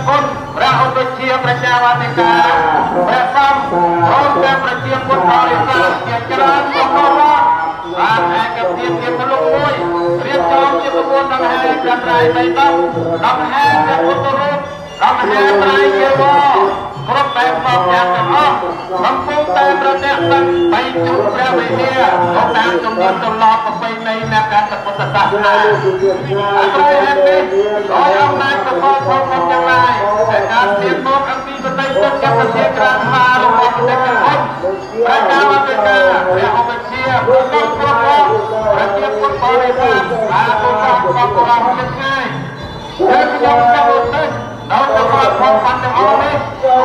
គុណព្រះអង្គជាប្រជាវតិកាព្រះសំព្រមទាំងប្រជាពុទ្ធបរិស័ទជាច្រើនមកមកបានឯកភាពជាមនុស្សមួយរៀបចំជាក្បួនដង្ហែព្រះត្រៃបិដកដង្ហែព្រះពុទ្ធរូបដង្ហែត្រៃជីវរគ្រប់បែបមកយ៉ាងទាំងអស់កំពុងតែប្រតិបត្តិបីជូនព្រះវិហារទៅតាមជំនឿទម្លាប់ប្រពៃណីនៃការពុទ្ធសាសនាហើយហេតុនេះដោយអំណាចរបស់ព្រះពុទ្ធទាំងឡាយដែលការទៀបមកអំពីបតីទុកជាប្រធានក្រានមារបស់ប្រទេសកម្ពុជាព្រះកាវតិកាព្រះអង្គជាព្រះគ្រប់គ្រប់ប្រជាពុទ្ធបរិស័ទបានទូលរបស់ព្រះអង្គជាថ្ងៃដែលខ្ញុំចង់ទៅដល់ទៅរកផងបានទាំងអស់នេះ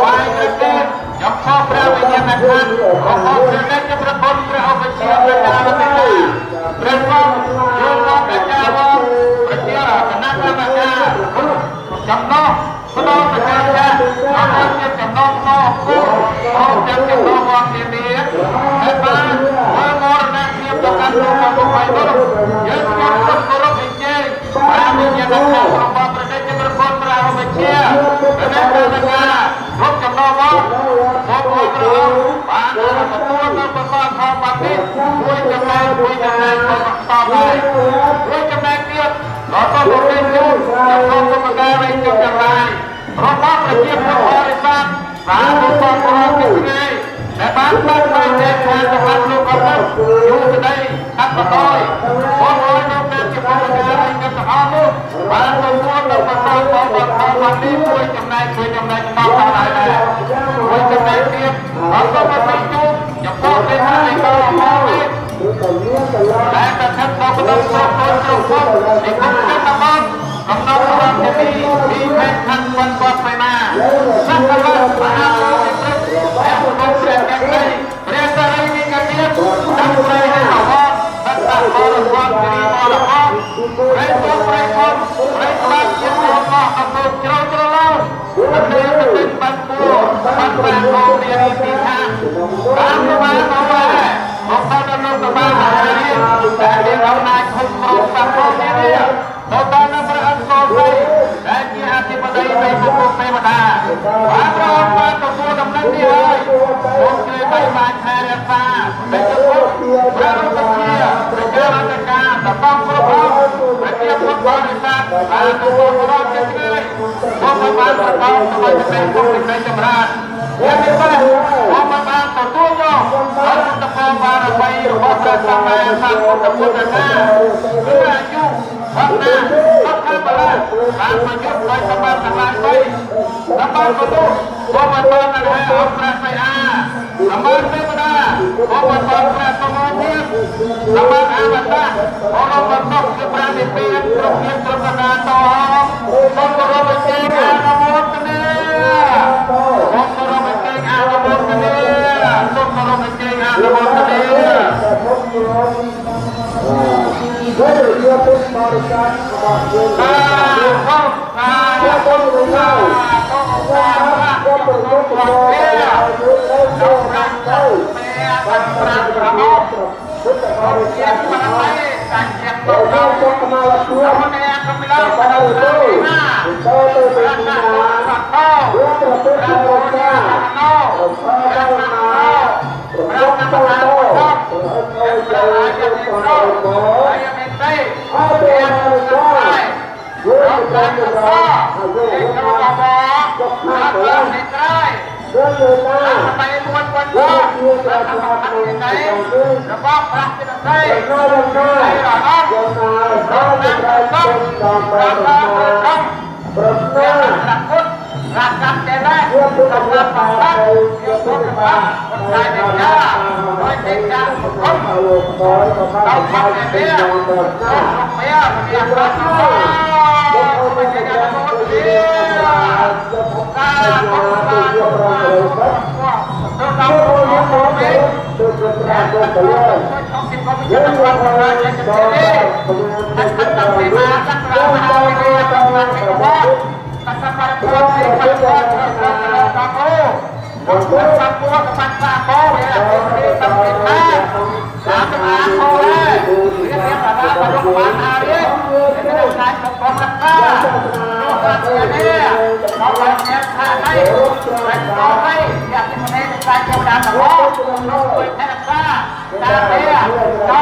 ហើយព្រះទេខ្ញុំខកព្រះវិញ្ញាណក្ខន្ធរបស់ព្រះអ្នកជាព្រះបុត្រព្រះអង្គជាព្រះកាវតិកាព្រះអង្គចូលមកព្រះកាវប្រជាគណៈកម្មការចំណោះផ្ដោតប្រកាសថាអត់ជាចំណោះមកគូអត់ជាចំណោះមកទីនេះហើយបានមើលមរណភាពទៅកាន់លោករបស់ហើយនោះយើងខ្ញុំគោរពអញ្ជើញព្រះវិញ្ញាណក្ខន្ធរបស់ព្រះអ្នកជាព្រះបុត្រព្រះអង្គជាព្រះកាវតិកាគ្រប់ចំណោះមកព្រះបានទទួលនៅប្រសាទផងបាត់នេះមួយចំណែកក៏បន្តដែរមួយចំណែកទៀតក៏ទៅប្រទេសជូនចំពោះកម្មការវិញចំយ៉ាងណារបស់ប្រជាពលរដ្ឋបរិស័ទបានទទួលប្រោសពីថ្ងៃដែលបានបានបានតែខាងរបស់លោកអពុទ្ធយូរក្តីខាត់បដោយបងអើយនៅតាមជាពលរដ្ឋវិញទាំងអស់នោះបានទទួលនៅប្រសាទផងបាត់នេះមួយចំណែកបន្តដែរមួយចំណែកទៀតអត់ទៅប្រទេសជូនចំពោះពេលនេះក៏មកវិញតែតែខាត់មកដល់សោកគ្រប់គ្រប់នេះគុំតែតាមកំណត់របស់ទីពីផែនខាងวันបត់ផ្នែកសក្ការៈមហាពុទ្ធព្រះអង្គព្រះទាំងនេះព្រះសារីនិកទៀតតាមព្រៃហើយអវតតតបរវត្តរីបរហតព្រៃពុទ្ធព្រៃធំព្រៃបាត់ជារបស់អពុទ្ធជ្រៅជ្រឡោអត់មានទៅបាត់ពួរបាត់ប្រាហោមានទីថាតាមបានមកហើយមកដល់នៅក្បាលហើយតែមានអំណាចគ្រប់គ្រងសង្គមនេះទៅដល់នៅព្រះអង្គសូត្រដែលជាអធិបតីនៃពុទ្ធទេវតាបានប្រោសបានទទួលដំណឹងនេះហើយពួកគេបានថែរក្សាដែលជាពុទ្ធព្រះអង្គជាព្រះកាវតិកាតំបន់គ្រប់អង្គប្រជាពុទ្ធបរិស័ទបានទទួលប្រោសជាថ្ងៃមកបានបន្តសម្រាប់เป็นគុណនៃចម្រើនយ៉ាងនេះបាទមកបានទទួលយកអរតកបារមីរបស់ព្រះសម្មាសម្ពុទ្ធពុទ្ធសាសនាគឺអាយុវណ្ណៈសុខៈបលៈបានមកយកដោយសម្បត្តិទាំងឡាយបីសម្បត្តិមនុស្សមកបន្តនៅឲ្យអង្គព្រះសីហាសម្បត្តិទេវតាមកបន្តព្រះសមធានសម្បត្តិអវតៈអរមសុខគឺប្រានិព្វានគ្រប់ភាពគ្រប់កណ្ដាលតសូមគោរពអញ្ជើញអនុមោទនាសូមគោរពអញ្ជើញអនុមោទនាសូមគោរពអញ្ជើញអនុមោទនាdia pun barisan kepada dia pun tahu dia Hãy subscribe cho kênh Ghiền Mì Gõ để không bỏ lỡ những video hấp dẫn. เราเปิดแนวทางให้เป็นต่อให้อยากจะมาเน้นใจเทวดาตะโกนเราเปิดแทนข้าตาเตี้ยเจ้า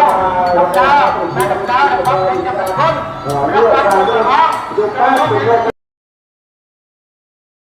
ดอกดาวแม่ดอกดาวนะครับเป็นจะเป็นคนรับการปกครอง